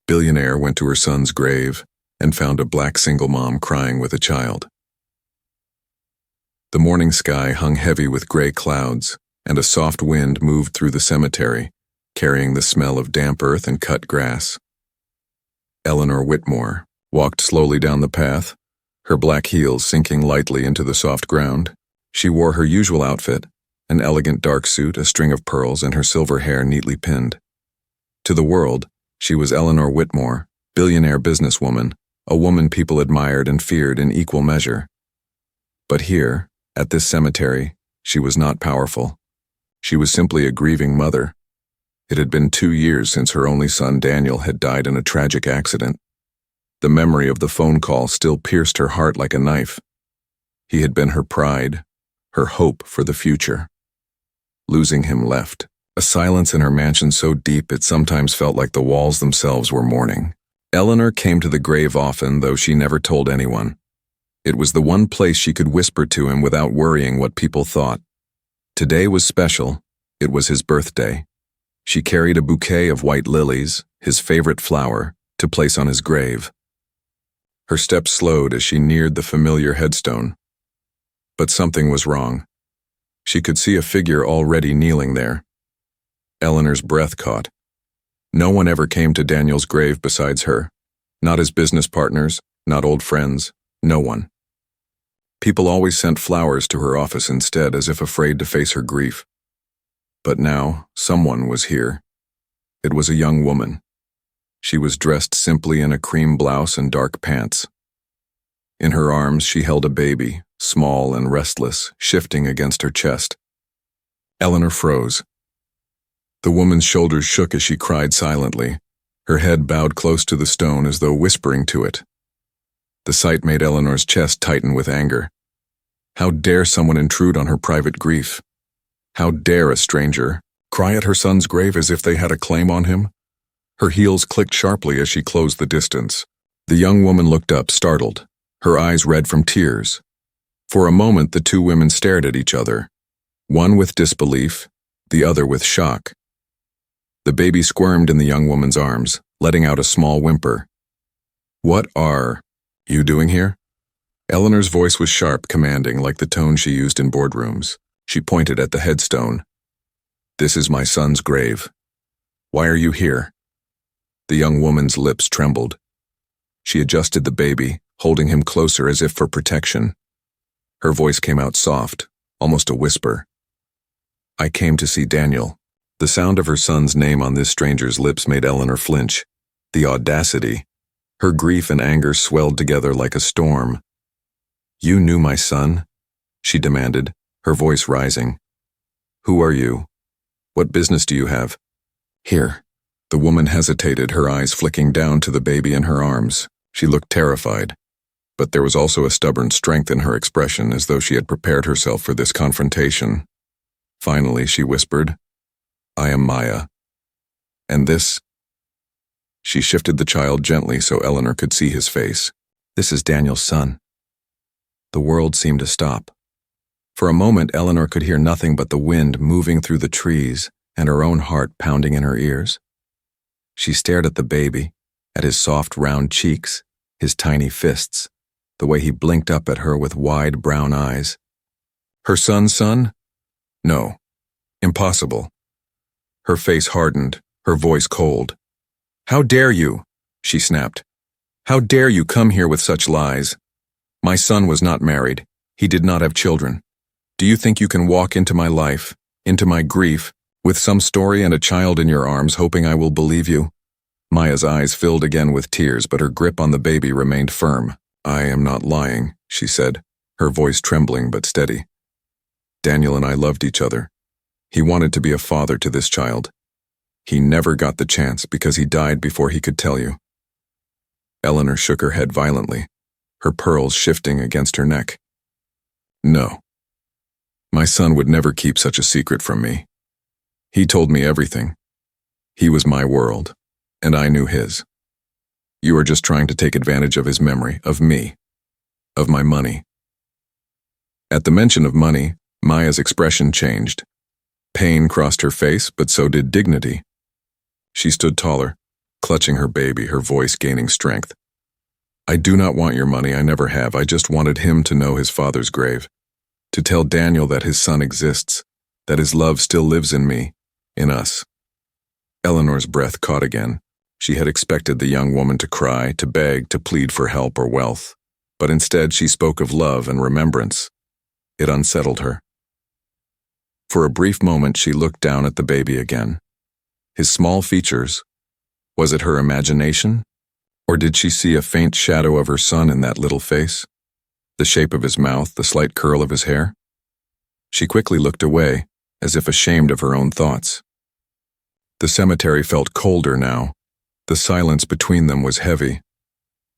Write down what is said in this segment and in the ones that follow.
Billionaire went to her son's grave and found a black single mom crying with a child. The morning sky hung heavy with gray clouds, and a soft wind moved through the cemetery, carrying the smell of damp earth and cut grass. Eleanor Whitmore walked slowly down the path, her black heels sinking lightly into the soft ground. She wore her usual outfit, an elegant dark suit, a string of pearls, and her silver hair neatly pinned. To the world, she was Eleanor Whitmore, billionaire businesswoman, a woman people admired and feared in equal measure. But here, at this cemetery, she was not powerful. She was simply a grieving mother. It had been 2 years since her only son Daniel had died in a tragic accident. The memory of the phone call still pierced her heart like a knife. He had been her pride, her hope for the future. Losing him left a silence in her mansion so deep it sometimes felt like the walls themselves were mourning. Eleanor came to the grave often, though she never told anyone. It was the one place she could whisper to him without worrying what people thought. Today was special. It was his birthday. She carried a bouquet of white lilies, his favorite flower, to place on his grave. Her steps slowed as she neared the familiar headstone. But something was wrong. She could see a figure already kneeling there. Eleanor's breath caught. No one ever came to Daniel's grave besides her. Not his business partners, not old friends, no one. People always sent flowers to her office instead, as if afraid to face her grief. But now, someone was here. It was a young woman. She was dressed simply in a cream blouse and dark pants. In her arms, she held a baby, small and restless, shifting against her chest. Eleanor froze. The woman's shoulders shook as she cried silently, her head bowed close to the stone as though whispering to it. The sight made Eleanor's chest tighten with anger. How dare someone intrude on her private grief? How dare a stranger cry at her son's grave as if they had a claim on him? Her heels clicked sharply as she closed the distance. The young woman looked up, startled, her eyes red from tears. For a moment, the two women stared at each other, one with disbelief, the other with shock. The baby squirmed in the young woman's arms, letting out a small whimper. "What are you doing here?" Eleanor's voice was sharp, commanding, like the tone she used in boardrooms. She pointed at the headstone. "This is my son's grave. Why are you here?" The young woman's lips trembled. She adjusted the baby, holding him closer as if for protection. Her voice came out soft, almost a whisper. "I came to see Daniel." The sound of her son's name on this stranger's lips made Eleanor flinch. The audacity. Her grief and anger swelled together like a storm. "You knew my son?" she demanded, her voice rising. "Who are you? What business do you have?" "Here." The woman hesitated, her eyes flicking down to the baby in her arms. She looked terrified, but there was also a stubborn strength in her expression, as though she had prepared herself for this confrontation. Finally, she whispered, "I am Maya. And this?" She shifted the child gently so Eleanor could see his face. "This is Daniel's son." The world seemed to stop. For a moment, Eleanor could hear nothing but the wind moving through the trees and her own heart pounding in her ears. She stared at the baby, at his soft, round cheeks, his tiny fists, the way he blinked up at her with wide brown eyes. Her son's son? No. Impossible. Her face hardened, her voice cold. "How dare you?" she snapped. "How dare you come here with such lies? My son was not married. He did not have children. Do you think you can walk into my life, into my grief, with some story and a child in your arms, hoping I will believe you?" Maya's eyes filled again with tears, but her grip on the baby remained firm. "I am not lying," she said, her voice trembling but steady. "Daniel and I loved each other. He wanted to be a father to this child. He never got the chance because he died before he could tell you." Eleanor shook her head violently, her pearls shifting against her neck. "No. My son would never keep such a secret from me. He told me everything. He was my world, and I knew his. You are just trying to take advantage of his memory, of me, of my money." At the mention of money, Maya's expression changed. Pain crossed her face, but so did dignity. She stood taller, clutching her baby, her voice gaining strength. I do not want your money, I never have. I just wanted him to know his father's grave, to tell Daniel that his son exists, that his love still lives in me, in us. Eleanor's breath caught again. She had expected the young woman to cry, to beg, to plead for help or wealth, but instead she spoke of love and remembrance. It unsettled her. For a brief moment she looked down at the baby again. His small features. Was it her imagination? Or did she see a faint shadow of her son in that little face? The shape of his mouth, the slight curl of his hair? She quickly looked away, as if ashamed of her own thoughts. The cemetery felt colder now. The silence between them was heavy.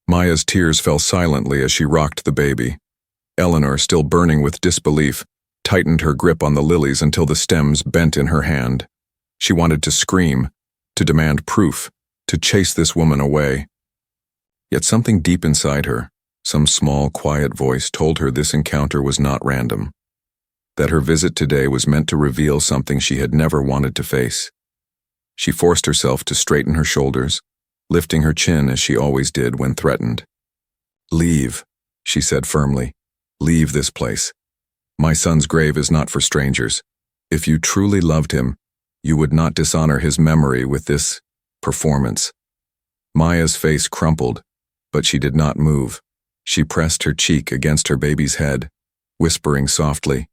Maya's tears fell silently as she rocked the baby. Eleanor, still burning with disbelief, tightened her grip on the lilies until the stems bent in her hand. She wanted to scream, to demand proof, to chase this woman away. Yet something deep inside her, some small, quiet voice told her this encounter was not random, that her visit today was meant to reveal something she had never wanted to face. She forced herself to straighten her shoulders, lifting her chin as she always did when threatened. "Leave," she said firmly. "Leave this place. My son's grave is not for strangers. If you truly loved him, you would not dishonor his memory with this performance." Maya's face crumpled, but she did not move. She pressed her cheek against her baby's head, whispering softly,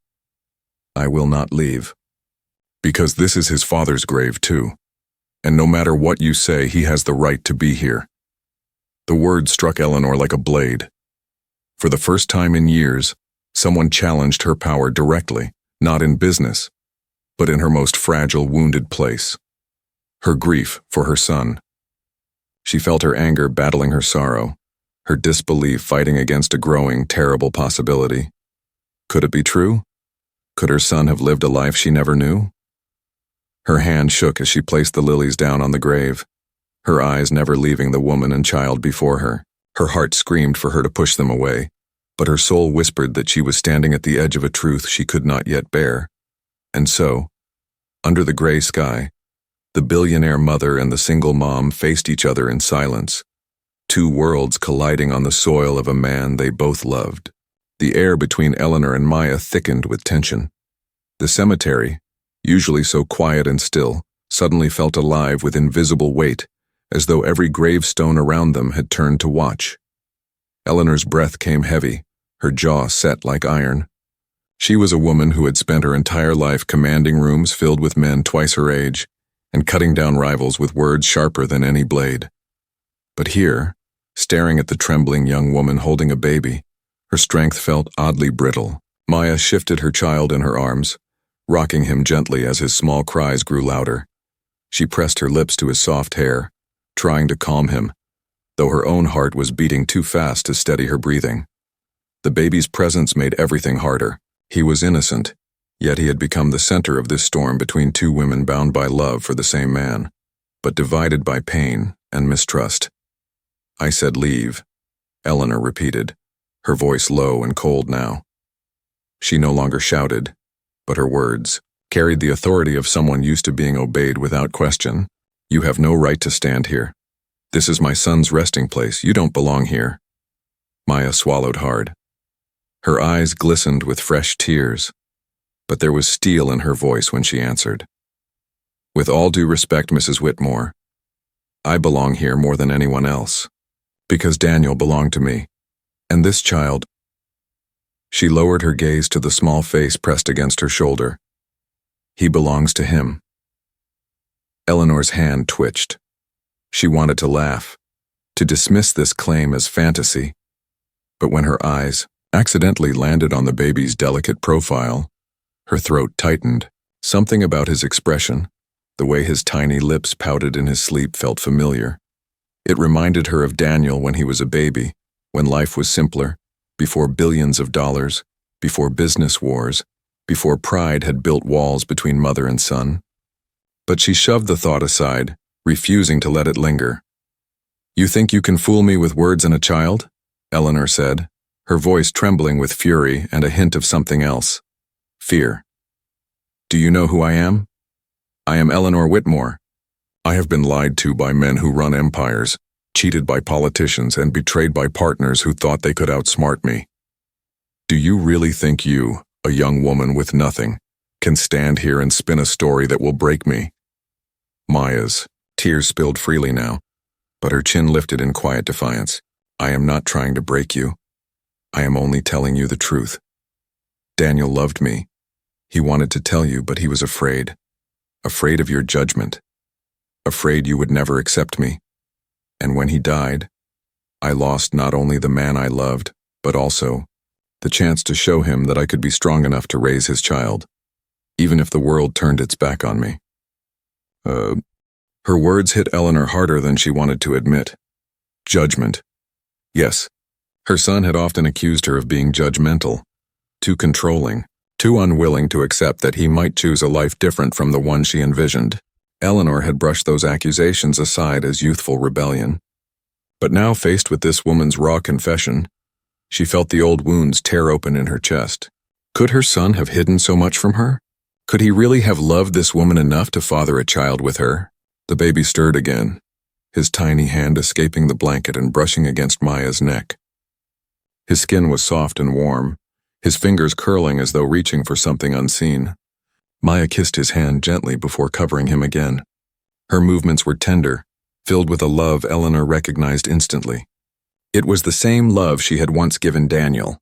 "I will not leave. Because this is his father's grave too. And no matter what you say, he has the right to be here." The words struck Eleanor like a blade. For the first time in years, someone challenged her power directly, not in business, but in her most fragile, wounded place. Her grief for her son. She felt her anger battling her sorrow, her disbelief fighting against a growing, terrible possibility. Could it be true? Could her son have lived a life she never knew? Her hand shook as she placed the lilies down on the grave, her eyes never leaving the woman and child before her. Her heart screamed for her to push them away, but her soul whispered that she was standing at the edge of a truth she could not yet bear. And so, under the gray sky, the billionaire mother and the single mom faced each other in silence, two worlds colliding on the soil of a man they both loved. The air between Eleanor and Maya thickened with tension. The cemetery, usually so quiet and still, suddenly felt alive with invisible weight, as though every gravestone around them had turned to watch. Eleanor's breath came heavy, her jaw set like iron. She was a woman who had spent her entire life commanding rooms filled with men twice her age, and cutting down rivals with words sharper than any blade. But here, staring at the trembling young woman holding a baby, her strength felt oddly brittle. Maya shifted her child in her arms, rocking him gently as his small cries grew louder. She pressed her lips to his soft hair, trying to calm him, though her own heart was beating too fast to steady her breathing. The baby's presence made everything harder. He was innocent, yet he had become the center of this storm between two women bound by love for the same man, but divided by pain and mistrust. "I said leave," Eleanor repeated, her voice low and cold now. She no longer shouted, but her words carried the authority of someone used to being obeyed without question. "You have no right to stand here. This is my son's resting place. You don't belong here." Maya swallowed hard. Her eyes glistened with fresh tears, but there was steel in her voice when she answered. "With all due respect, Mrs. Whitmore, I belong here more than anyone else, because Daniel belonged to me, and this child—" She lowered her gaze to the small face pressed against her shoulder. "He belongs to him." Eleanor's hand twitched. She wanted to laugh, to dismiss this claim as fantasy, but when her eyes accidentally landed on the baby's delicate profile, her throat tightened. Something about his expression, the way his tiny lips pouted in his sleep, felt familiar. It reminded her of Daniel when he was a baby, when life was simpler, before billions of dollars, before business wars, before pride had built walls between mother and son. But she shoved the thought aside, refusing to let it linger. "You think you can fool me with words and a child?" Eleanor said, her voice trembling with fury and a hint of something else. Fear. "Do you know who I am? I am Eleanor Whitmore. I have been lied to by men who run empires, cheated by politicians, and betrayed by partners who thought they could outsmart me. Do you really think you, a young woman with nothing, can stand here and spin a story that will break me? Maya's tears spilled freely now, but her chin lifted in quiet defiance. I am not trying to break you. I am only telling you the truth. Daniel loved me. He wanted to tell you, but he was afraid. Afraid of your judgment. Afraid you would never accept me. And when he died, I lost not only the man I loved, but also the chance to show him that I could be strong enough to raise his child, even if the world turned its back on me. Her words hit Eleanor harder than she wanted to admit. Judgment. Yes, her son had often accused her of being judgmental, too controlling, too unwilling to accept that he might choose a life different from the one she envisioned. Eleanor had brushed those accusations aside as youthful rebellion. But now, faced with this woman's raw confession, she felt the old wounds tear open in her chest. Could her son have hidden so much from her? Could he really have loved this woman enough to father a child with her? The baby stirred again, his tiny hand escaping the blanket and brushing against Maya's neck. His skin was soft and warm, his fingers curling as though reaching for something unseen. Maya kissed his hand gently before covering him again. Her movements were tender, filled with a love Eleanor recognized instantly. It was the same love she had once given Daniel.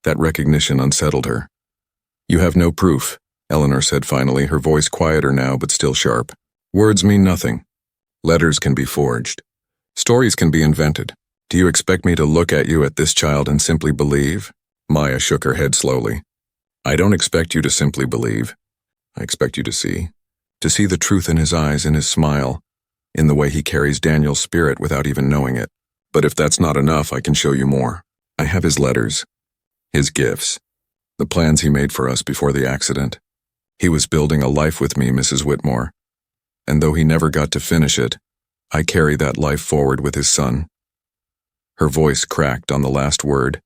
That recognition unsettled her. You have no proof, Eleanor said finally, her voice quieter now but still sharp. Words mean nothing. Letters can be forged. Stories can be invented. Do you expect me to look at you, at this child, and simply believe? Maya shook her head slowly. I don't expect you to simply believe. I expect you to see the truth in his eyes, in his smile, in the way he carries Daniel's spirit without even knowing it. But if that's not enough, I can show you more. I have his letters, his gifts, the plans he made for us before the accident. He was building a life with me, Mrs. Whitmore. And though he never got to finish it, I carry that life forward with his son. Her voice cracked on the last word,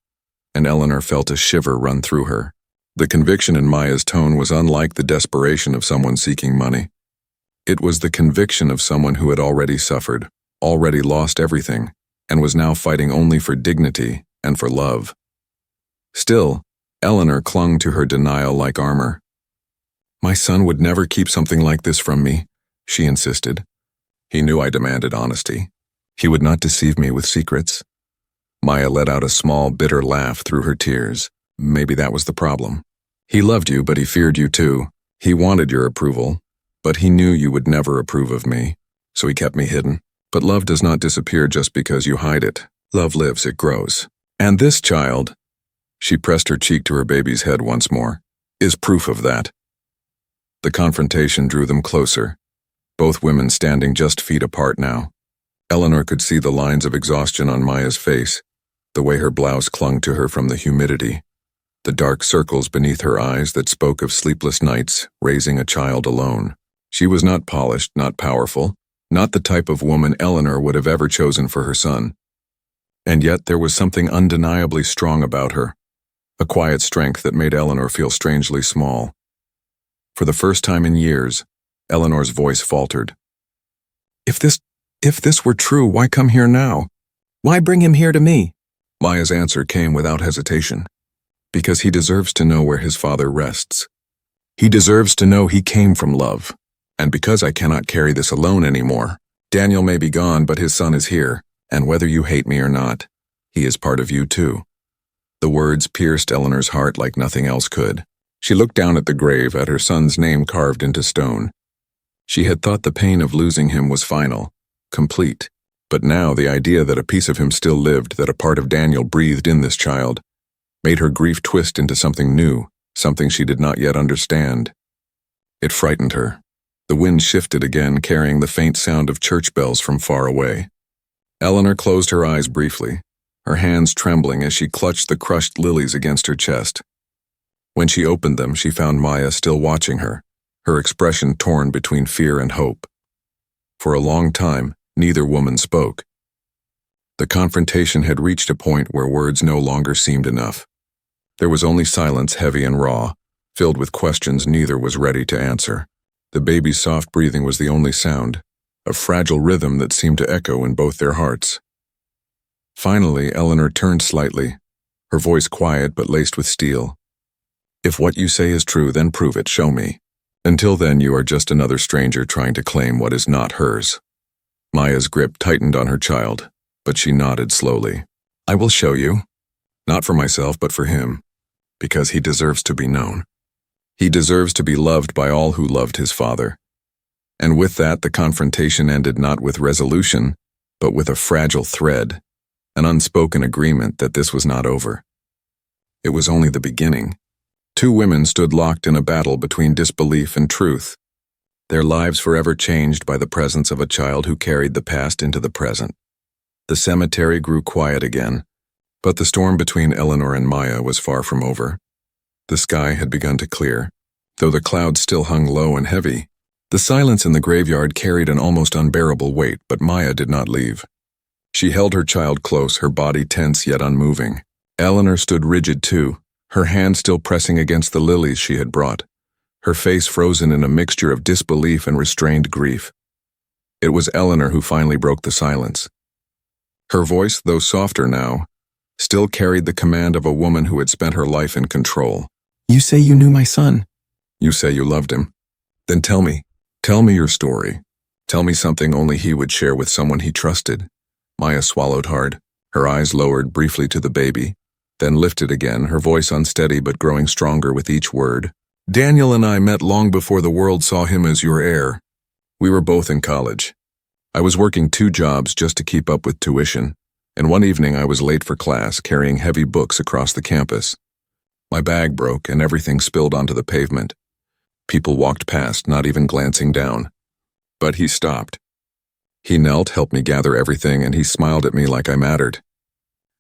and Eleanor felt a shiver run through her. The conviction in Maya's tone was unlike the desperation of someone seeking money. It was the conviction of someone who had already suffered, already lost everything, and was now fighting only for dignity and for love. Still, Eleanor clung to her denial like armor. My son would never keep something like this from me, she insisted. He knew I demanded honesty. He would not deceive me with secrets. Maya let out a small, bitter laugh through her tears. Maybe that was the problem. He loved you, but he feared you too. He wanted your approval, but he knew you would never approve of me, so he kept me hidden. But love does not disappear just because you hide it. Love lives, it grows. And this child, she pressed her cheek to her baby's head once more, is proof of that. The confrontation drew them closer, both women standing just feet apart now. Eleanor could see the lines of exhaustion on Maya's face, the way her blouse clung to her from the humidity, the dark circles beneath her eyes that spoke of sleepless nights, raising a child alone. She was not polished, not powerful, not the type of woman Eleanor would have ever chosen for her son. And yet there was something undeniably strong about her, a quiet strength that made Eleanor feel strangely small. For the first time in years, Eleanor's voice faltered. If this were true, why come here now? Why bring him here to me? Maya's answer came without hesitation. Because he deserves to know where his father rests. He deserves to know he came from love. And because I cannot carry this alone anymore, Daniel may be gone, but his son is here, and whether you hate me or not, he is part of you too. The words pierced Eleanor's heart like nothing else could. She looked down at the grave, at her son's name carved into stone. She had thought the pain of losing him was final, complete, but now the idea that a piece of him still lived, that a part of Daniel breathed in this child, made her grief twist into something new, something she did not yet understand. It frightened her. The wind shifted again, carrying the faint sound of church bells from far away. Eleanor closed her eyes briefly, her hands trembling as she clutched the crushed lilies against her chest. When she opened them, she found Maya still watching her, her expression torn between fear and hope. For a long time, neither woman spoke. The confrontation had reached a point where words no longer seemed enough. There was only silence, heavy and raw, filled with questions neither was ready to answer. The baby's soft breathing was the only sound, a fragile rhythm that seemed to echo in both their hearts. Finally, Eleanor turned slightly, her voice quiet but laced with steel. "If what you say is true, then prove it, show me. Until then, you are just another stranger trying to claim what is not hers." Maya's grip tightened on her child, but she nodded slowly. "I will show you. Not for myself, but for him. Because he deserves to be known. He deserves to be loved by all who loved his father." And with that, the confrontation ended not with resolution, but with a fragile thread, an unspoken agreement that this was not over. It was only the beginning. Two women stood locked in a battle between disbelief and truth, their lives forever changed by the presence of a child who carried the past into the present. The cemetery grew quiet again, but the storm between Eleanor and Maya was far from over. The sky had begun to clear, though the clouds still hung low and heavy. The silence in the graveyard carried an almost unbearable weight, but Maya did not leave. She held her child close, her body tense yet unmoving. Eleanor stood rigid too, her hand still pressing against the lilies she had brought, her face frozen in a mixture of disbelief and restrained grief. It was Eleanor who finally broke the silence. Her voice, though softer now, still carried the command of a woman who had spent her life in control. "You say you knew my son. You say you loved him. Then tell me your story. Tell me something only he would share with someone he trusted." Maya swallowed hard, her eyes lowered briefly to the baby, then lifted again, her voice unsteady but growing stronger with each word. "Daniel and I met long before the world saw him as your heir. We were both in college. I was working 2 jobs just to keep up with tuition, and one evening I was late for class, carrying heavy books across the campus. My bag broke and everything spilled onto the pavement. People walked past, not even glancing down. But he stopped. He knelt, helped me gather everything, and he smiled at me like I mattered.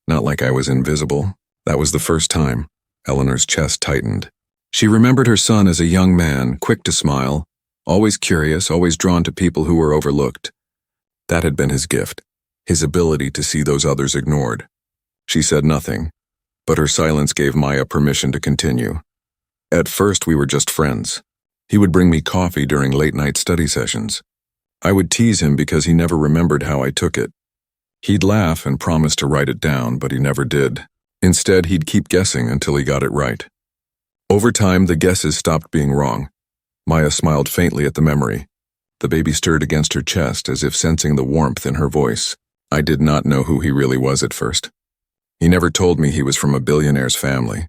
Not like I was invisible. That was the first time." Eleanor's chest tightened. She remembered her son as a young man, quick to smile, always curious, always drawn to people who were overlooked. That had been his gift, his ability to see those others ignored. She said nothing, but her silence gave Maya permission to continue. "At first we were just friends. He would bring me coffee during late-night study sessions. I would tease him because he never remembered how I took it. He'd laugh and promise to write it down, but he never did. Instead, he'd keep guessing until he got it right. Over time, the guesses stopped being wrong." Maya smiled faintly at the memory. The baby stirred against her chest as if sensing the warmth in her voice. "I did not know who he really was at first. He never told me he was from a billionaire's family.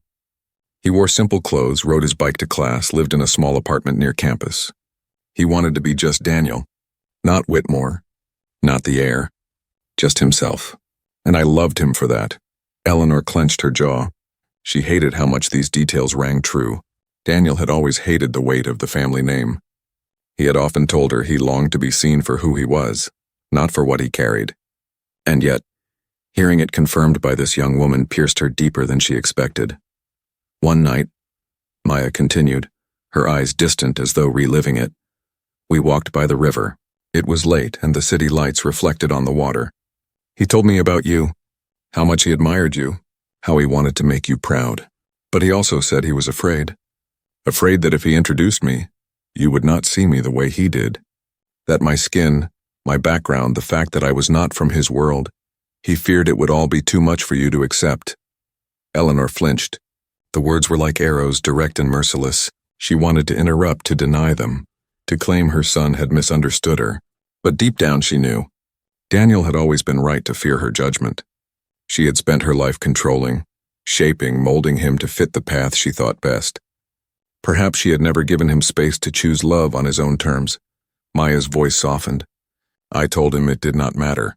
He wore simple clothes, rode his bike to class, lived in a small apartment near campus. He wanted to be just Daniel. Not Whitmore. Not the heir. Just himself. And I loved him for that." Eleanor clenched her jaw. She hated how much these details rang true. Daniel had always hated the weight of the family name. He had often told her he longed to be seen for who he was, not for what he carried. And yet, hearing it confirmed by this young woman pierced her deeper than she expected. "One night," Maya continued, her eyes distant as though reliving it, "we walked by the river. It was late and the city lights reflected on the water. He told me about you, how much he admired you, how he wanted to make you proud. But he also said he was afraid. Afraid that if he introduced me, you would not see me the way he did. That my skin, my background, the fact that I was not from his world, he feared it would all be too much for you to accept." Eleanor flinched. The words were like arrows, direct and merciless. She wanted to interrupt, to deny them, to claim her son had misunderstood her. But deep down she knew. Daniel had always been right to fear her judgment. She had spent her life controlling, shaping, molding him to fit the path she thought best. Perhaps she had never given him space to choose love on his own terms. Maya's voice softened. "I told him it did not matter,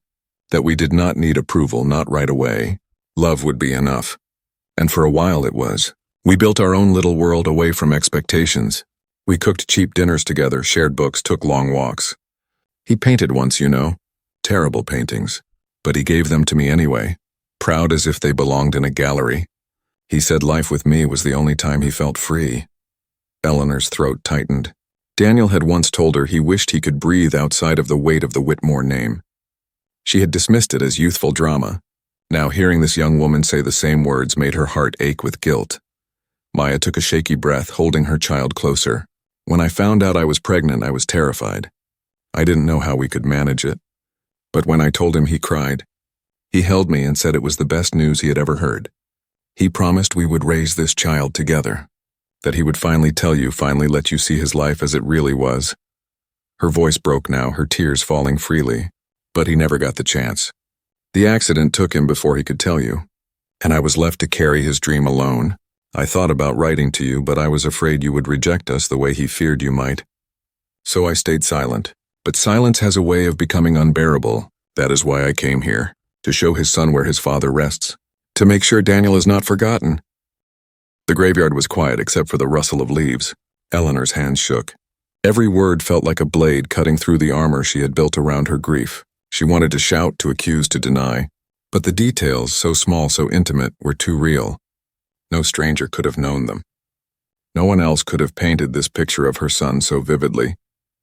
that we did not need approval, not right away. Love would be enough. And for a while it was. We built our own little world away from expectations. We cooked cheap dinners together, shared books, took long walks. He painted once, you know. Terrible paintings. But he gave them to me anyway, proud as if they belonged in a gallery. He said life with me was the only time he felt free." Eleanor's throat tightened. Daniel had once told her he wished he could breathe outside of the weight of the Whitmore name. She had dismissed it as youthful drama. Now hearing this young woman say the same words made her heart ache with guilt. Maya took a shaky breath, holding her child closer. "When I found out I was pregnant, I was terrified. I didn't know how we could manage it, but when I told him, he cried. He held me and said it was the best news he had ever heard. He promised we would raise this child together, that he would finally tell you, finally let you see his life as it really was. Her voice broke now, her tears falling freely, but he never got the chance. The accident took him before he could tell you, and I was left to carry his dream alone. I thought about writing to you, but I was afraid you would reject us the way he feared you might. So I stayed silent. But silence has a way of becoming unbearable. That is why I came here, to show his son where his father rests, to make sure Daniel is not forgotten. The graveyard was quiet except for the rustle of leaves. Eleanor's hands shook. Every word felt like a blade cutting through the armor she had built around her grief. She wanted to shout, to accuse, to deny, but the details, so small, so intimate, were too real. No stranger could have known them. No one else could have painted this picture of her son so vividly.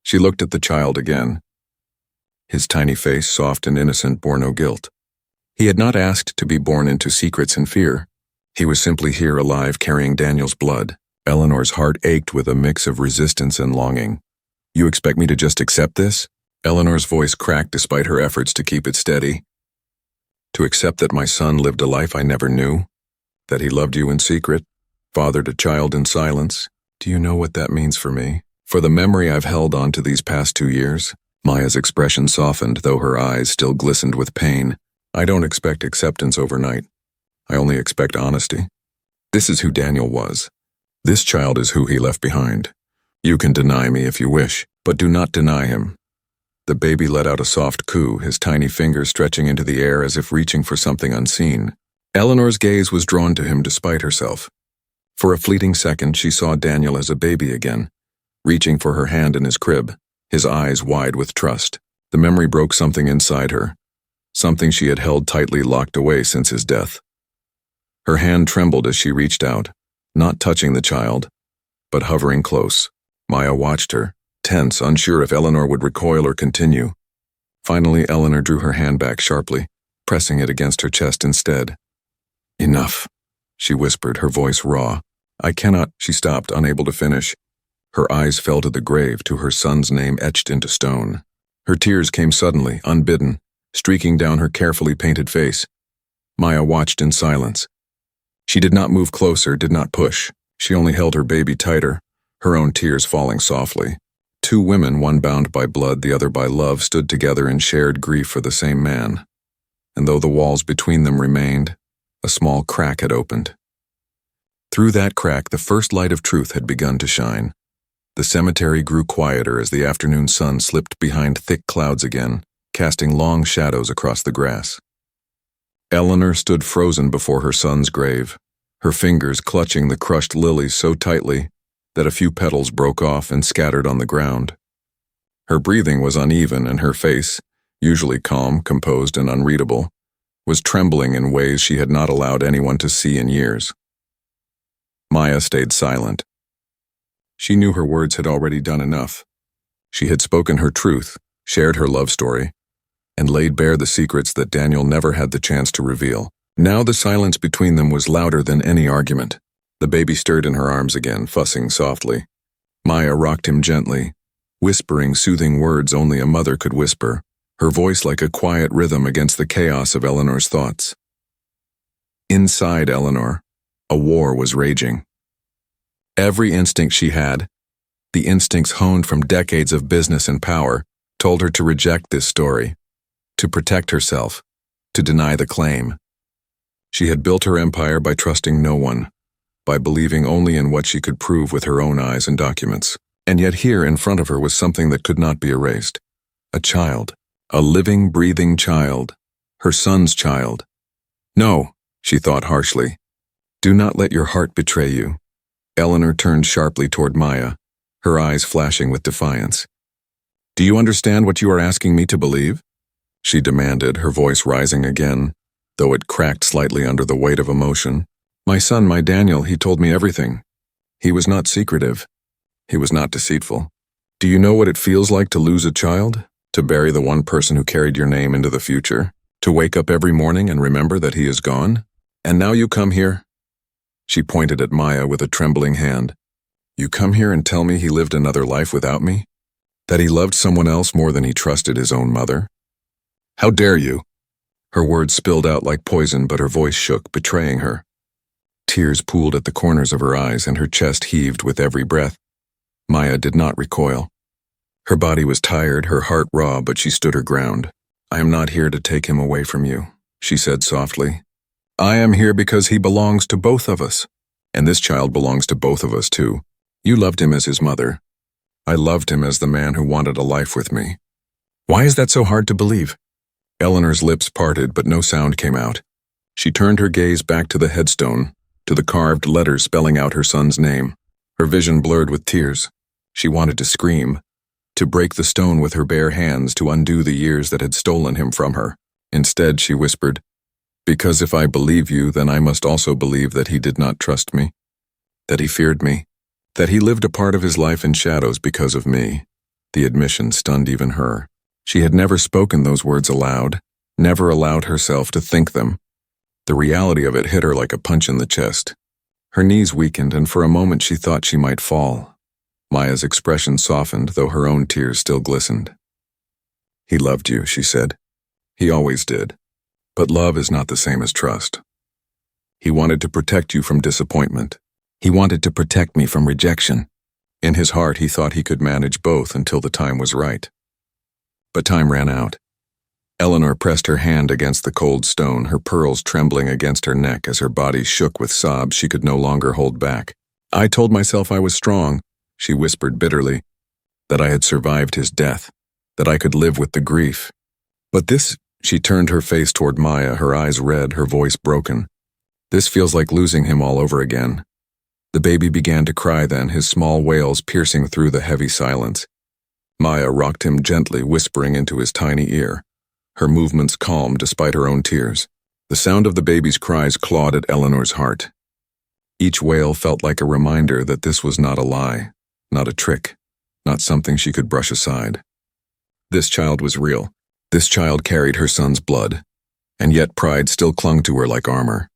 She looked at the child again. His tiny face, soft and innocent, bore no guilt. He had not asked to be born into secrets and fear. He was simply here, alive, carrying Daniel's blood. Eleanor's heart ached with a mix of resistance and longing. You expect me to just accept this? Eleanor's voice cracked despite her efforts to keep it steady. To accept that my son lived a life I never knew? That he loved you in secret? Fathered a child in silence? Do you know what that means for me? For the memory I've held on to these past 2 years? Maya's expression softened, though her eyes still glistened with pain. I don't expect acceptance overnight. I only expect honesty. This is who Daniel was. This child is who he left behind. You can deny me if you wish, but do not deny him. The baby let out a soft coo, his tiny fingers stretching into the air as if reaching for something unseen. Eleanor's gaze was drawn to him despite herself. For a fleeting second, she saw Daniel as a baby again, reaching for her hand in his crib, his eyes wide with trust. The memory broke something inside her, something she had held tightly locked away since his death. Her hand trembled as she reached out, not touching the child, but hovering close. Maya watched her, tense, unsure if Eleanor would recoil or continue. Finally, Eleanor drew her hand back sharply, pressing it against her chest instead. Enough, she whispered, her voice raw. I cannot. She stopped, unable to finish. Her eyes fell to the grave, to her son's name etched into stone. Her tears came suddenly, unbidden, streaking down her carefully painted face. Maya watched in silence. She did not move closer, did not push. She only held her baby tighter, her own tears falling softly. 2 women, one bound by blood, the other by love, stood together in shared grief for the same man. And though the walls between them remained, a small crack had opened. Through that crack, the first light of truth had begun to shine. The cemetery grew quieter as the afternoon sun slipped behind thick clouds again, casting long shadows across the grass. Eleanor stood frozen before her son's grave, her fingers clutching the crushed lilies so tightly that a few petals broke off and scattered on the ground. Her breathing was uneven, and her face, usually calm, composed, and unreadable, was trembling in ways she had not allowed anyone to see in years. Maya stayed silent. She knew her words had already done enough. She had spoken her truth, shared her love story, and laid bare the secrets that Daniel never had the chance to reveal. Now the silence between them was louder than any argument. The baby stirred in her arms again, fussing softly. Maya rocked him gently, whispering soothing words only a mother could whisper, her voice like a quiet rhythm against the chaos of Eleanor's thoughts. Inside Eleanor, a war was raging. Every instinct she had, the instincts honed from decades of business and power, told her to reject this story, to protect herself, to deny the claim. She had built her empire by trusting no one, by believing only in what she could prove with her own eyes and documents. And yet here in front of her was something that could not be erased. A child. A living, breathing child. Her son's child. No, she thought harshly. Do not let your heart betray you. Eleanor turned sharply toward Maya, her eyes flashing with defiance. Do you understand what you are asking me to believe? She demanded, her voice rising again, though it cracked slightly under the weight of emotion. My son, my Daniel, he told me everything. He was not secretive. He was not deceitful. Do you know what it feels like to lose a child? To bury the one person who carried your name into the future? To wake up every morning and remember that he is gone? And now you come here? She pointed at Maya with a trembling hand. You come here and tell me he lived another life without me? That he loved someone else more than he trusted his own mother? How dare you? Her words spilled out like poison, but her voice shook, betraying her. Tears pooled at the corners of her eyes, and her chest heaved with every breath. Maya did not recoil. Her body was tired, her heart raw, but she stood her ground. I am not here to take him away from you, she said softly. I am here because he belongs to both of us. And this child belongs to both of us too. You loved him as his mother. I loved him as the man who wanted a life with me. Why is that so hard to believe? Eleanor's lips parted, but no sound came out. She turned her gaze back to the headstone, to the carved letters spelling out her son's name. Her vision blurred with tears. She wanted to scream, to break the stone with her bare hands, to undo the years that had stolen him from her. Instead, she whispered, because if I believe you, then I must also believe that he did not trust me, that he feared me, that he lived a part of his life in shadows because of me. The admission stunned even her. She had never spoken those words aloud, never allowed herself to think them. The reality of it hit her like a punch in the chest. Her knees weakened, and for a moment she thought she might fall. Maya's expression softened, though her own tears still glistened. He loved you, she said. He always did. But love is not the same as trust. He wanted to protect you from disappointment. He wanted to protect me from rejection. In his heart, he thought he could manage both until the time was right. But time ran out. Eleanor pressed her hand against the cold stone, her pearls trembling against her neck as her body shook with sobs she could no longer hold back. I told myself I was strong, she whispered bitterly, that I had survived his death, that I could live with the grief. But this, she turned her face toward Maya, her eyes red, her voice broken. This feels like losing him all over again. The baby began to cry then, his small wails piercing through the heavy silence. Maya rocked him gently, whispering into his tiny ear. Her movements calm despite her own tears. The sound of the baby's cries clawed at Eleanor's heart. Each wail felt like a reminder that this was not a lie, not a trick, not something she could brush aside. This child was real. This child carried her son's blood, and yet pride still clung to her like armor.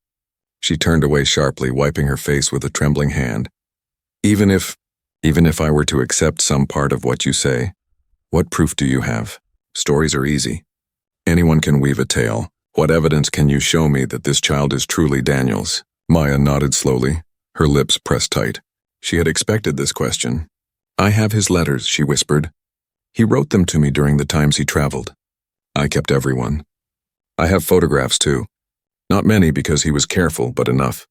She turned away sharply, wiping her face with a trembling hand. Even if I were to accept some part of what you say, what proof do you have? Stories are easy. Anyone can weave a tale. What evidence can you show me that this child is truly Daniel's? Maya nodded slowly, her lips pressed tight. She had expected this question. I have his letters, she whispered. He wrote them to me during the times he traveled. I kept everyone. I have photographs too. Not many because he was careful, but enough.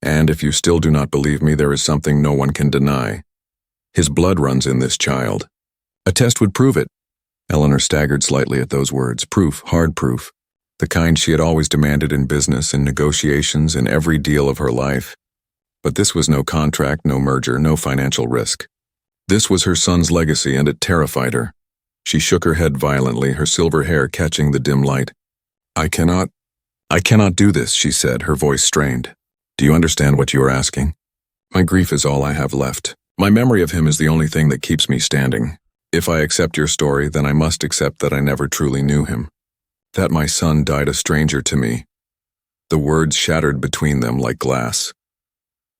And if you still do not believe me, there is something no one can deny. His blood runs in this child. A test would prove it. Eleanor staggered slightly at those words. Proof, hard proof. The kind she had always demanded in business, in negotiations, in every deal of her life. But this was no contract, no merger, no financial risk. This was her son's legacy, and it terrified her. She shook her head violently, her silver hair catching the dim light. I cannot do this, she said, her voice strained. Do you understand what you are asking? My grief is all I have left. My memory of him is the only thing that keeps me standing. If I accept your story, then I must accept that I never truly knew him. That my son died a stranger to me. The words shattered between them like glass.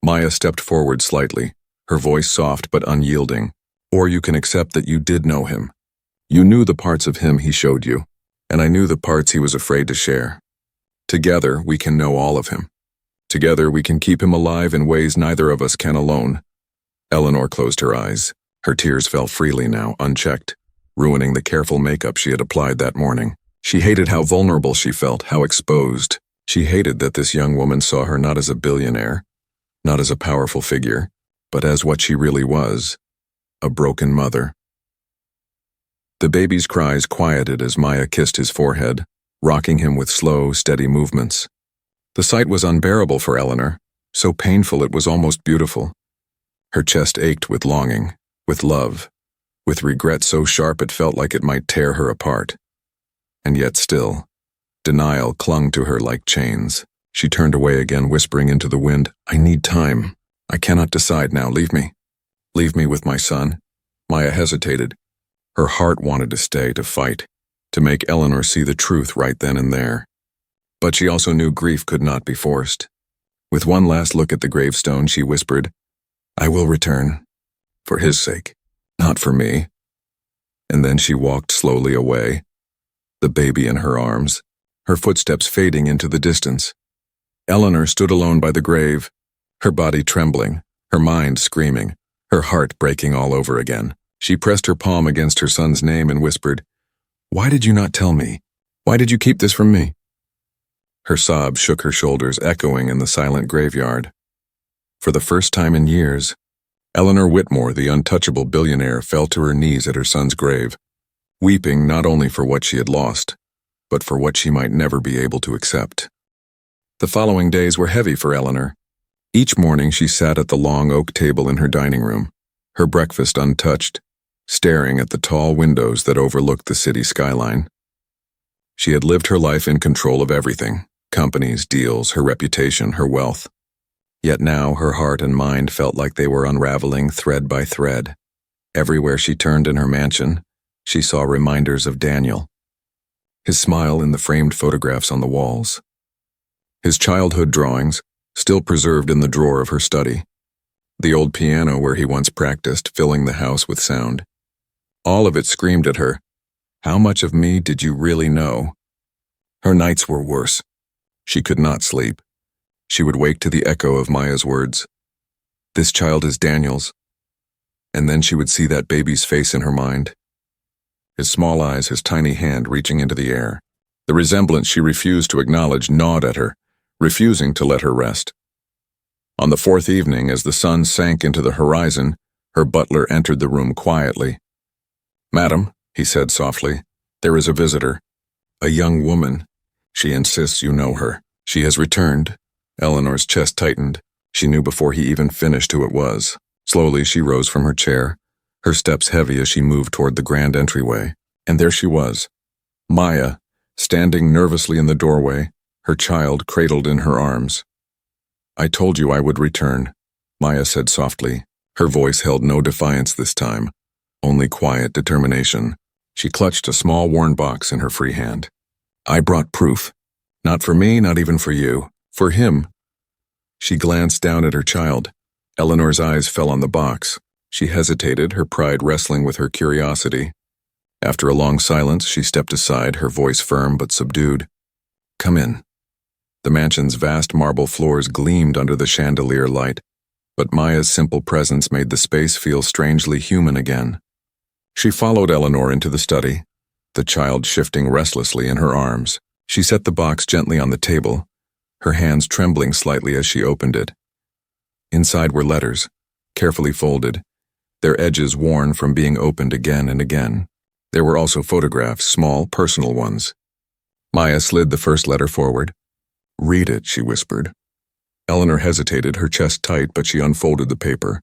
Maya stepped forward slightly, her voice soft but unyielding. Or you can accept that you did know him. You knew the parts of him he showed you, and I knew the parts he was afraid to share. Together, we can know all of him. Together, we can keep him alive in ways neither of us can alone. Eleanor closed her eyes. Her tears fell freely now, unchecked, ruining the careful makeup she had applied that morning. She hated how vulnerable she felt, how exposed. She hated that this young woman saw her not as a billionaire, not as a powerful figure, but as what she really was, a broken mother. The baby's cries quieted as Maya kissed his forehead, rocking him with slow, steady movements. The sight was unbearable for Eleanor, so painful it was almost beautiful. Her chest ached with longing, with love, with regret so sharp it felt like it might tear her apart. And yet still, denial clung to her like chains. She turned away again, whispering into the wind, I need time. I cannot decide now. Leave me. Leave me with my son. Maya hesitated. Her heart wanted to stay, to fight, to make Eleanor see the truth right then and there. But she also knew grief could not be forced. With one last look at the gravestone, she whispered, I will return. For his sake, not for me. And then she walked slowly away, the baby in her arms, her footsteps fading into the distance. Eleanor stood alone by the grave, her body trembling, her mind screaming, her heart breaking all over again. She pressed her palm against her son's name and whispered, "Why did you not tell me? Why did you keep this from me?" Her sobs shook her shoulders, echoing in the silent graveyard. For the first time in years, Eleanor Whitmore, the untouchable billionaire, fell to her knees at her son's grave, weeping not only for what she had lost, but for what she might never be able to accept. The following days were heavy for Eleanor. Each morning she sat at the long oak table in her dining room, her breakfast untouched, staring at the tall windows that overlooked the city skyline. She had lived her life in control of everything: companies, deals, her reputation, her wealth. Yet now her heart and mind felt like they were unraveling thread by thread. Everywhere she turned in her mansion, she saw reminders of Daniel. His smile in the framed photographs on the walls. His childhood drawings, still preserved in the drawer of her study. The old piano where he once practiced, filling the house with sound. All of it screamed at her, "How much of me did you really know?" Her nights were worse. She could not sleep. She would wake to the echo of Maya's words, "This child is Daniel's." And then she would see that baby's face in her mind. His small eyes, his tiny hand reaching into the air. The resemblance she refused to acknowledge gnawed at her, refusing to let her rest. On the fourth evening, as the sun sank into the horizon, her butler entered the room quietly. "Madam," he said softly, "there is a visitor. A young woman. She insists you know her. She has returned." Eleanor's chest tightened. She knew before he even finished who it was. Slowly she rose from her chair, her steps heavy as she moved toward the grand entryway. And there she was, Maya, standing nervously in the doorway, her child cradled in her arms. "I told you I would return," Maya said softly. Her voice held no defiance this time, only quiet determination. She clutched a small worn box in her free hand. "I brought proof. Not for me, not even for you. For him." She glanced down at her child. Eleanor's eyes fell on the box. She hesitated, her pride wrestling with her curiosity. After a long silence, she stepped aside, her voice firm but subdued. "Come in." The mansion's vast marble floors gleamed under the chandelier light, but Maya's simple presence made the space feel strangely human again. She followed Eleanor into the study, the child shifting restlessly in her arms. She set the box gently on the table, her hands trembling slightly as she opened it. Inside were letters, carefully folded, their edges worn from being opened again and again. There were also photographs, small, personal ones. Maya slid the first letter forward. "Read it," she whispered. Eleanor hesitated, her chest tight, but she unfolded the paper.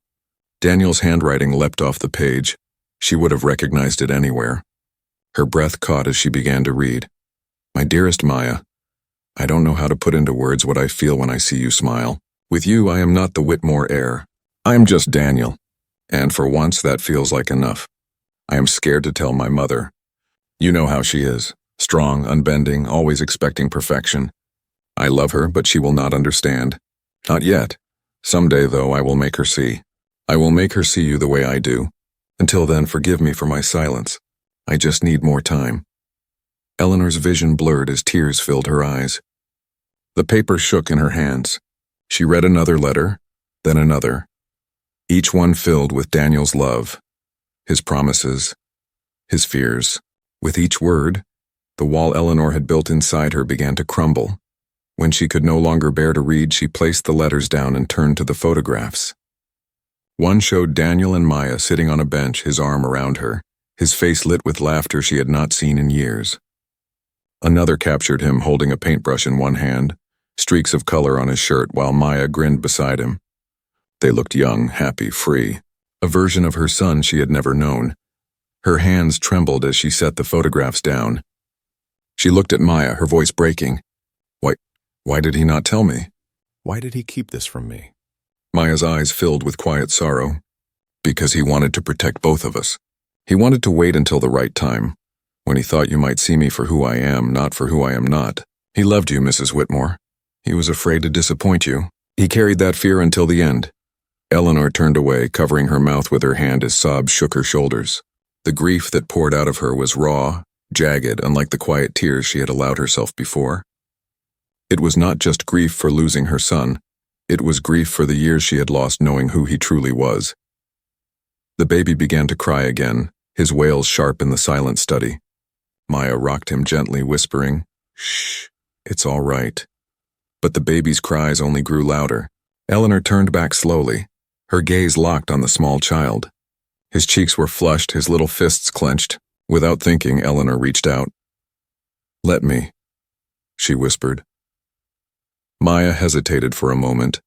Daniel's handwriting leapt off the page. She would have recognized it anywhere. Her breath caught as she began to read. "My dearest Maya, I don't know how to put into words what I feel when I see you smile. With you, I am not the Whitmore heir. I am just Daniel. And for once, that feels like enough. I am scared to tell my mother. You know how she is. Strong, unbending, always expecting perfection. I love her, but she will not understand. Not yet. Someday, though, I will make her see. I will make her see you the way I do. Until then, forgive me for my silence. I just need more time." Eleanor's vision blurred as tears filled her eyes. The paper shook in her hands. She read another letter, then another, each one filled with Daniel's love, his promises, his fears. With each word, the wall Eleanor had built inside her began to crumble. When she could no longer bear to read, she placed the letters down and turned to the photographs. One showed Daniel and Maya sitting on a bench, his arm around her, his face lit with laughter she had not seen in years. Another captured him holding a paintbrush in one hand, streaks of color on his shirt, while Maya grinned beside him. They looked young, happy, free, a version of her son she had never known. Her hands trembled as she set the photographs down. She looked at Maya, her voice breaking. Why did he not tell me? Why did he keep this from me?" Maya's eyes filled with quiet sorrow. "Because he wanted to protect both of us. He wanted to wait until the right time, when he thought you might see me for who I am, not for who I am not. He loved you, Mrs. Whitmore. He was afraid to disappoint you. He carried that fear until the end." Eleanor turned away, covering her mouth with her hand as sobs shook her shoulders. The grief that poured out of her was raw, jagged, unlike the quiet tears she had allowed herself before. It was not just grief for losing her son, it was grief for the years she had lost knowing who he truly was. The baby began to cry again, his wails sharp in the silent study. Maya rocked him gently, whispering, "Shh, it's all right." But the baby's cries only grew louder. Eleanor turned back slowly, her gaze locked on the small child. His cheeks were flushed, his little fists clenched. Without thinking, Eleanor reached out. "Let me," she whispered. Maya hesitated for a moment,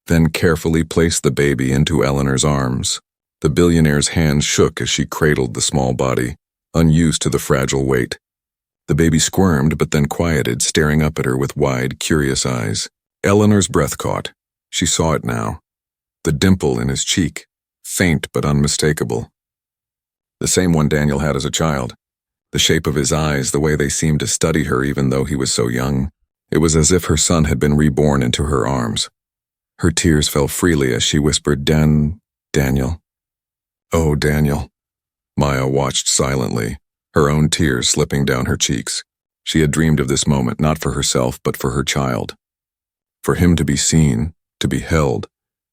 then carefully placed the baby into Eleanor's arms. The billionaire's hands shook as she cradled the small body, unused to the fragile weight. The baby squirmed but then quieted, staring up at her with wide, curious eyes. Eleanor's breath caught. She saw it now. The dimple in his cheek, faint but unmistakable. The same one Daniel had as a child. The shape of his eyes, the way they seemed to study her even though he was so young. It was as if her son had been reborn into her arms. Her tears fell freely as she whispered, Daniel. Oh, Daniel." Maya watched silently, her own tears slipping down her cheeks. She had dreamed of this moment not for herself but for her child. For him to be seen, to be held,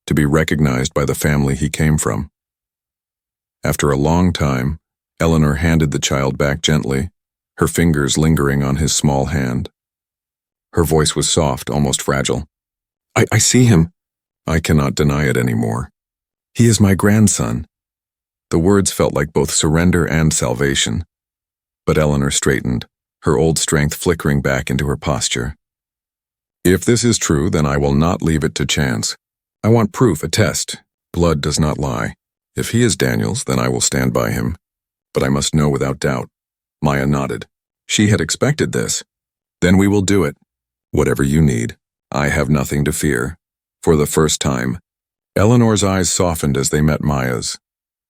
to be recognized by the family he came from. After a long time, Eleanor handed the child back gently, her fingers lingering on his small hand. Her voice was soft, almost fragile. I see him. I cannot deny it anymore. He is my grandson." The words felt like both surrender and salvation. But Eleanor straightened, her old strength flickering back into her posture. "If this is true, then I will not leave it to chance. I want proof, a test. Blood does not lie. If he is Daniel's, then I will stand by him. But I must know without doubt." Maya nodded. She had expected this. "Then we will do it. Whatever you need. I have nothing to fear." For the first time, Eleanor's eyes softened as they met Maya's.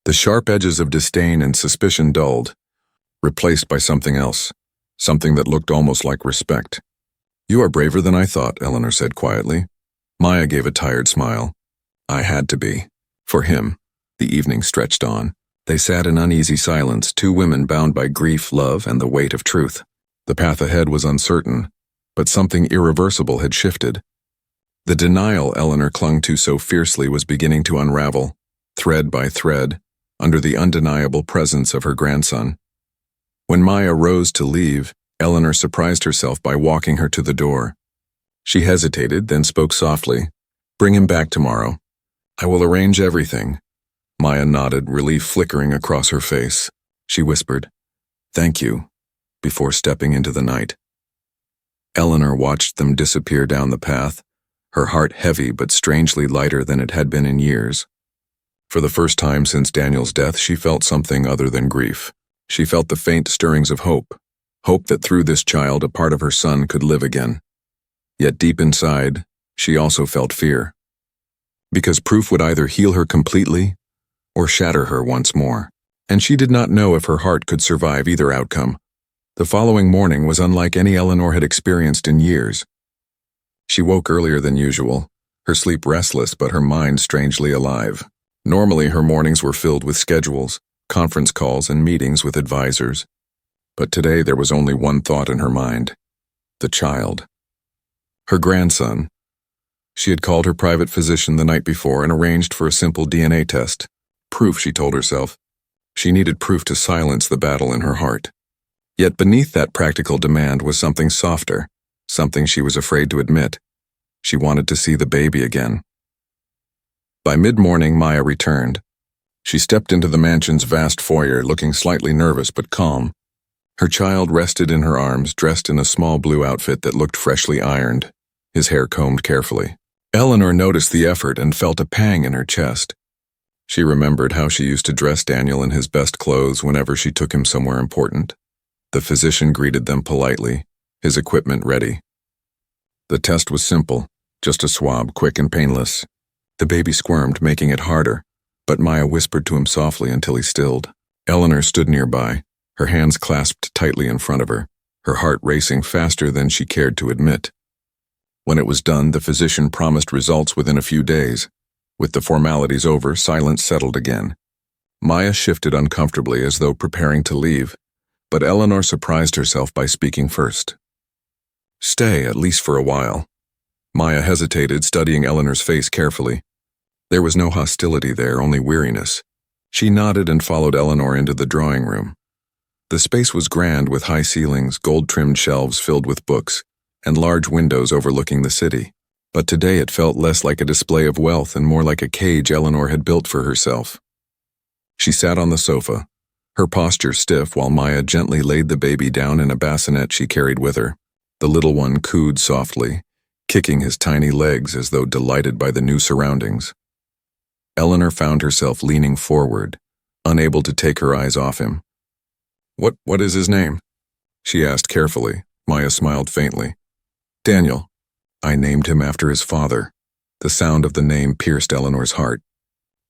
The sharp edges of disdain and suspicion dulled, replaced by something else, something that looked almost like respect. "You are braver than I thought," Eleanor said quietly. Maya gave a tired smile. "I had to be. For him." The evening stretched on. They sat in uneasy silence, two women bound by grief, love, and the weight of truth. The path ahead was uncertain, but something irreversible had shifted. The denial Eleanor clung to so fiercely was beginning to unravel, thread by thread, under the undeniable presence of her grandson. When Maya rose to leave, Eleanor surprised herself by walking her to the door. She hesitated, then spoke softly. "Bring him back tomorrow. I will arrange everything." Maya nodded, relief flickering across her face. She whispered, "Thank you," before stepping into the night. Eleanor watched them disappear down the path, her heart heavy but strangely lighter than it had been in years. For the first time since Daniel's death, she felt something other than grief. She felt the faint stirrings of hope that through this child a part of her son could live again. Yet deep inside, she also felt fear. Because proof would either heal her completely or shatter her once more. And she did not know if her heart could survive either outcome. The following morning was unlike any Eleanor had experienced in years. She woke earlier than usual, her sleep restless but her mind strangely alive. Normally her mornings were filled with schedules, conference calls, and meetings with advisors. But today there was only one thought in her mind: the child. Her grandson. She had called her private physician the night before and arranged for a simple DNA test. Proof, she told herself. She needed proof to silence the battle in her heart. Yet beneath that practical demand was something softer, something she was afraid to admit. She wanted to see the baby again. By mid-morning, Maya returned. She stepped into the mansion's vast foyer, looking slightly nervous but calm. Her child rested in her arms, dressed in a small blue outfit that looked freshly ironed, his hair combed carefully. Eleanor noticed the effort and felt a pang in her chest. She remembered how she used to dress Daniel in his best clothes whenever she took him somewhere important. The physician greeted them politely, his equipment ready. The test was simple, just a swab, quick and painless. The baby squirmed, making it harder, but Maya whispered to him softly until he stilled. Eleanor stood nearby, her hands clasped tightly in front of her, her heart racing faster than she cared to admit. When it was done, the physician promised results within a few days. With the formalities over, silence settled again. Maya shifted uncomfortably as though preparing to leave, but Eleanor surprised herself by speaking first. Stay, at least for a while. Maya hesitated, studying Eleanor's face carefully. There was no hostility there, only weariness. She nodded and followed Eleanor into the drawing room. The space was grand with high ceilings, gold-trimmed shelves filled with books, and large windows overlooking the city. But today it felt less like a display of wealth and more like a cage Eleanor had built for herself. She sat on the sofa, her posture stiff while Maya gently laid the baby down in a bassinet she carried with her. The little one cooed softly, kicking his tiny legs as though delighted by the new surroundings. Eleanor found herself leaning forward, unable to take her eyes off him. What is his name?" she asked carefully. Maya smiled faintly. "Daniel. I named him after his father." The sound of the name pierced Eleanor's heart.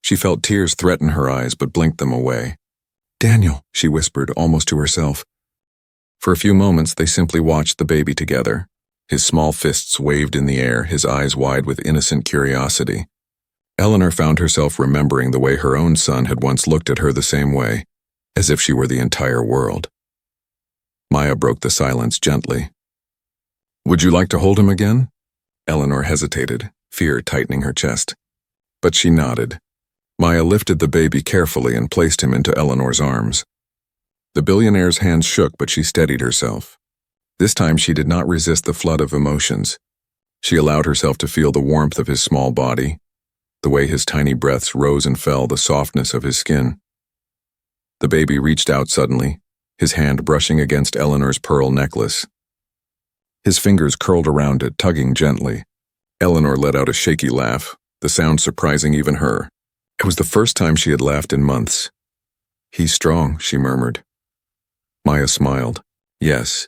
She felt tears threaten her eyes but blinked them away. "Daniel," she whispered, almost to herself. For a few moments they simply watched the baby together. His small fists waved in the air, his eyes wide with innocent curiosity. Eleanor found herself remembering the way her own son had once looked at her the same way, as if she were the entire world. Maya broke the silence gently. "Would you like to hold him again?" Eleanor hesitated, fear tightening her chest. But she nodded. Maya lifted the baby carefully and placed him into Eleanor's arms. The billionaire's hands shook, but she steadied herself. This time she did not resist the flood of emotions. She allowed herself to feel the warmth of his small body, the way his tiny breaths rose and fell, the softness of his skin. The baby reached out suddenly, his hand brushing against Eleanor's pearl necklace. His fingers curled around it, tugging gently. Eleanor let out a shaky laugh, the sound surprising even her. It was the first time she had laughed in months. "He's strong," she murmured. Maya smiled. "Yes,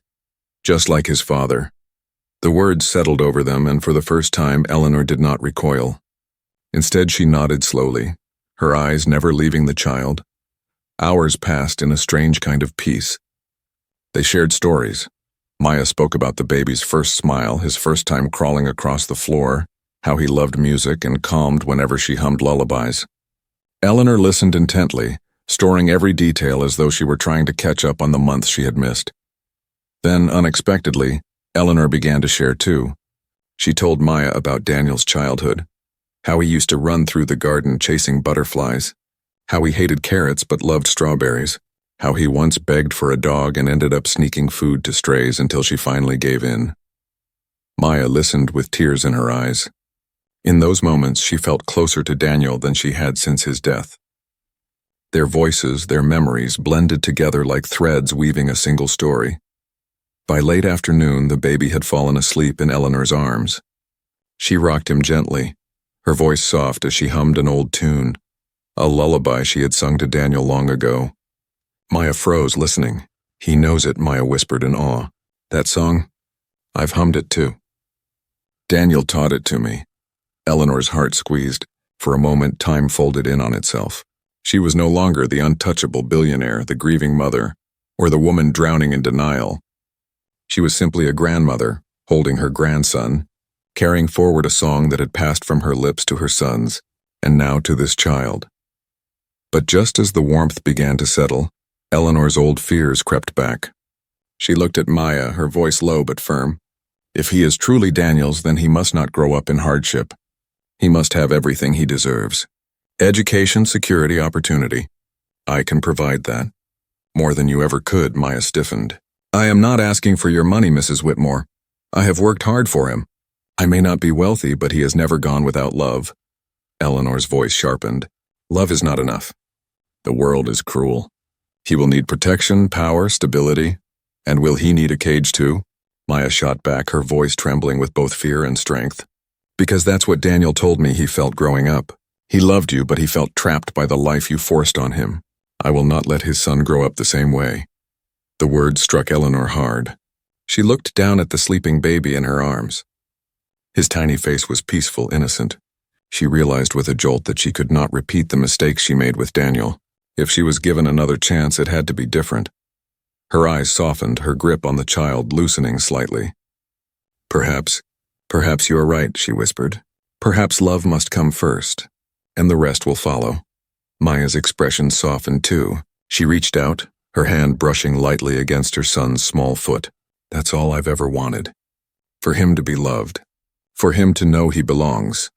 just like his father." The words settled over them, and for the first time Eleanor did not recoil. Instead she nodded slowly, her eyes never leaving the child. Hours passed in a strange kind of peace. They shared stories. Maya spoke about the baby's first smile, his first time crawling across the floor, how he loved music and calmed whenever she hummed lullabies. Eleanor listened intently, storing every detail as though she were trying to catch up on the months she had missed. Then, unexpectedly, Eleanor began to share too. She told Maya about Daniel's childhood, how he used to run through the garden chasing butterflies, how he hated carrots but loved strawberries, how he once begged for a dog and ended up sneaking food to strays until she finally gave in. Maya listened with tears in her eyes. In those moments, she felt closer to Daniel than she had since his death. Their voices, their memories, blended together like threads weaving a single story. By late afternoon, the baby had fallen asleep in Eleanor's arms. She rocked him gently, her voice soft as she hummed an old tune, a lullaby she had sung to Daniel long ago. Maya froze, listening. "He knows it," Maya whispered in awe. "That song? I've hummed it too." "Daniel taught it to me." Eleanor's heart squeezed. For a moment, time folded in on itself. She was no longer the untouchable billionaire, the grieving mother, or the woman drowning in denial. She was simply a grandmother, holding her grandson, carrying forward a song that had passed from her lips to her sons, and now to this child. But just as the warmth began to settle, Eleanor's old fears crept back. She looked at Maya, her voice low but firm. If he is truly Daniel's, then he must not grow up in hardship. He must have everything he deserves. Education, security, opportunity. I can provide that. More than you ever could, Maya stiffened. "I am not asking for your money, Mrs. Whitmore. I have worked hard for him. I may not be wealthy, but he has never gone without love." Eleanor's voice sharpened. "Love is not enough. The world is cruel. He will need protection, power, stability. And will he need a cage too?" Maya shot back, her voice trembling with both fear and strength. "Because that's what Daniel told me he felt growing up. He loved you, but he felt trapped by the life you forced on him. I will not let his son grow up the same way." The words struck Eleanor hard. She looked down at the sleeping baby in her arms. His tiny face was peaceful, innocent. She realized with a jolt that she could not repeat the mistakes she made with Daniel. If she was given another chance, it had to be different. Her eyes softened, her grip on the child loosening slightly. Perhaps you are right," she whispered. "Perhaps love must come first, and the rest will follow." Maya's expression softened too. She reached out, her hand brushing lightly against her son's small foot. That's all I've ever wanted. For him to be loved. For him to know he belongs.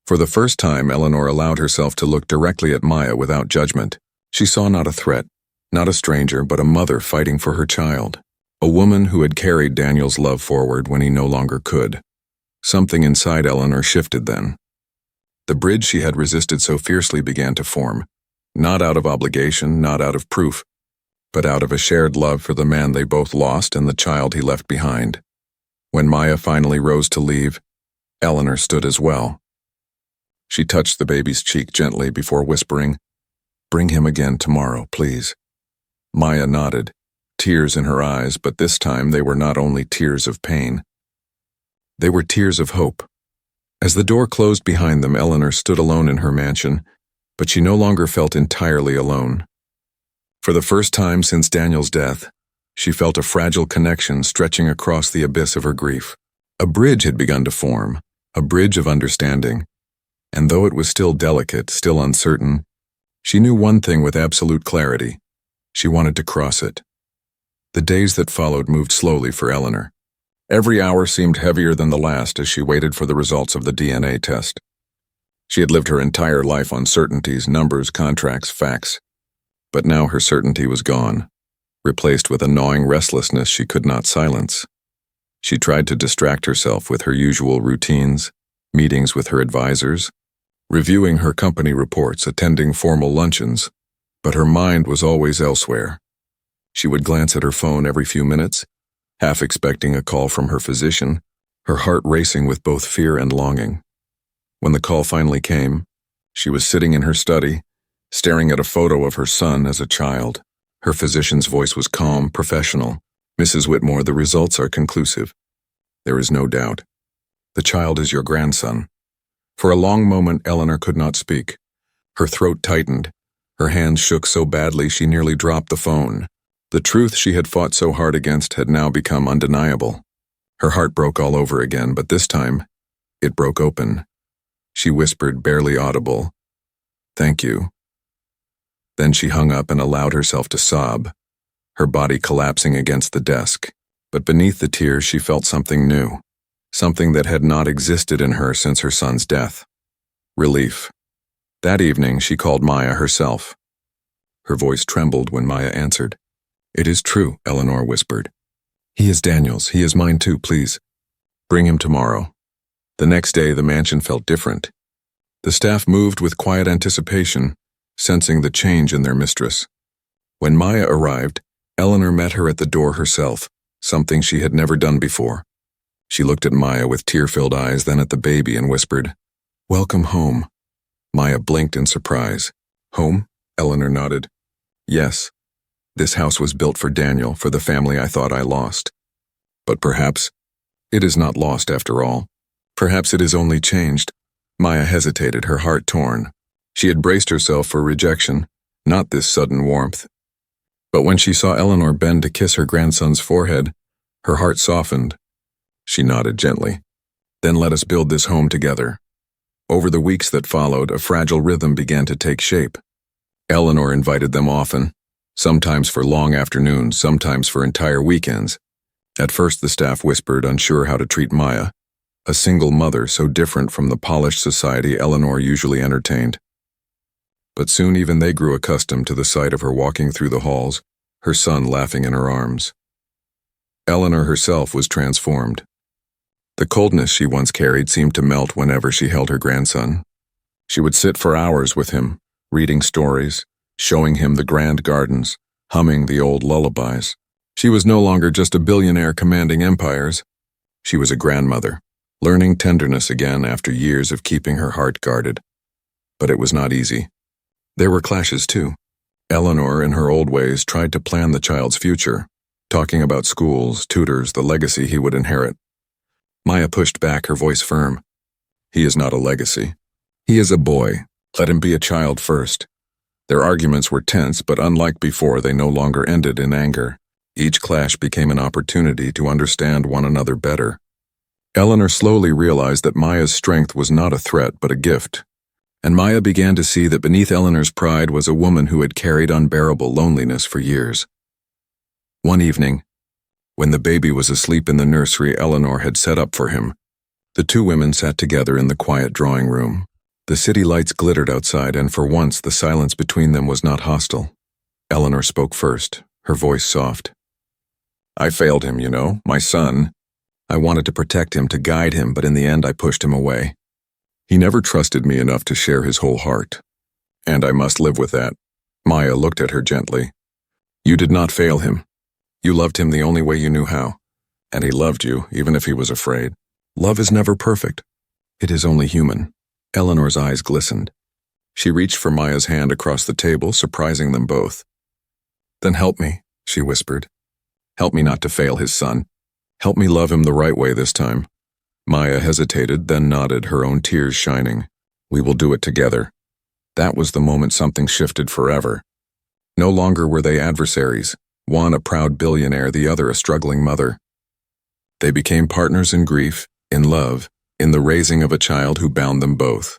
For the first time, Eleanor allowed herself to look directly at Maya without judgment. She saw not a threat, not a stranger, but a mother fighting for her child. A woman who had carried Daniel's love forward when he no longer could. Something inside Eleanor shifted then. The bridge she had resisted so fiercely began to form, not out of obligation, not out of proof, but out of a shared love for the man they both lost and the child he left behind. When Maya finally rose to leave, Eleanor stood as well. She touched the baby's cheek gently before whispering, "Bring him again tomorrow, please." Maya nodded, tears in her eyes, but this time they were not only tears of pain. They were tears of hope. As the door closed behind them, Eleanor stood alone in her mansion, but she no longer felt entirely alone. For the first time since Daniel's death, she felt a fragile connection stretching across the abyss of her grief. A bridge had begun to form, a bridge of understanding, and though it was still delicate, still uncertain, she knew one thing with absolute clarity. She wanted to cross it. The days that followed moved slowly for Eleanor. Every hour seemed heavier than the last as she waited for the results of the DNA test. She had lived her entire life on certainties, numbers, contracts, facts. But now her certainty was gone, replaced with a gnawing restlessness she could not silence. She tried to distract herself with her usual routines, meetings with her advisors, reviewing her company reports, attending formal luncheons, but her mind was always elsewhere. She would glance at her phone every few minutes, half expecting a call from her physician, her heart racing with both fear and longing. When the call finally came, she was sitting in her study, staring at a photo of her son as a child. Her physician's voice was calm, professional. "Mrs. Whitmore, the results are conclusive. There is no doubt. The child is your grandson." For a long moment, Eleanor could not speak. Her throat tightened. Her hands shook so badly she nearly dropped the phone. The truth she had fought so hard against had now become undeniable. Her heart broke all over again, but this time, it broke open. She whispered, barely audible, "Thank you." Then she hung up and allowed herself to sob, her body collapsing against the desk. But beneath the tears, she felt something new, something that had not existed in her since her son's death. Relief. That evening, she called Maya herself. Her voice trembled when Maya answered. "It is true," Eleanor whispered. "He is Daniel's. He is mine too, please. Bring him tomorrow." The next day, the mansion felt different. The staff moved with quiet anticipation, sensing the change in their mistress. When Maya arrived, Eleanor met her at the door herself, something she had never done before. She looked at Maya with tear-filled eyes, then at the baby and whispered, "Welcome home." Maya blinked in surprise. "Home?" Eleanor nodded. "Yes. This house was built for Daniel, for the family I thought I lost. But perhaps it is not lost after all. Perhaps it is only changed." Maya hesitated, her heart torn. She had braced herself for rejection, not this sudden warmth. But when she saw Eleanor bend to kiss her grandson's forehead, her heart softened. She nodded gently. "Then let us build this home together." Over the weeks that followed, a fragile rhythm began to take shape. Eleanor invited them often, sometimes for long afternoons, sometimes for entire weekends. At first the staff whispered, unsure how to treat Maya, a single mother so different from the polished society Eleanor usually entertained. But soon even they grew accustomed to the sight of her walking through the halls, her son laughing in her arms. Eleanor herself was transformed. The coldness she once carried seemed to melt whenever she held her grandson. She would sit for hours with him, reading stories, showing him the grand gardens, humming the old lullabies. She was no longer just a billionaire commanding empires. She was a grandmother, learning tenderness again after years of keeping her heart guarded. But it was not easy. There were clashes too. Eleanor, in her old ways, tried to plan the child's future, talking about schools, tutors, the legacy he would inherit. Maya pushed back, her voice firm. "He is not a legacy. He is a boy. Let him be a child first." Their arguments were tense, but unlike before, they no longer ended in anger. Each clash became an opportunity to understand one another better. Eleanor slowly realized that Maya's strength was not a threat, but a gift. And Maya began to see that beneath Eleanor's pride was a woman who had carried unbearable loneliness for years. One evening, when the baby was asleep in the nursery Eleanor had set up for him, the two women sat together in the quiet drawing room. The city lights glittered outside, and for once the silence between them was not hostile. Eleanor spoke first, her voice soft. "I failed him, my son. I wanted to protect him, to guide him, but in the end I pushed him away. He never trusted me enough to share his whole heart. And I must live with that." Maya looked at her gently. "You did not fail him. You loved him the only way you knew how. And he loved you, even if he was afraid. Love is never perfect. It is only human." Eleanor's eyes glistened. She reached for Maya's hand across the table, surprising them both. "Then help me," she whispered. "Help me not to fail his son. Help me love him the right way this time." Maya hesitated, then nodded, her own tears shining. "We will do it together." That was the moment something shifted forever. No longer were they adversaries, one a proud billionaire, the other a struggling mother. They became partners in grief, in love, in the raising of a child who bound them both.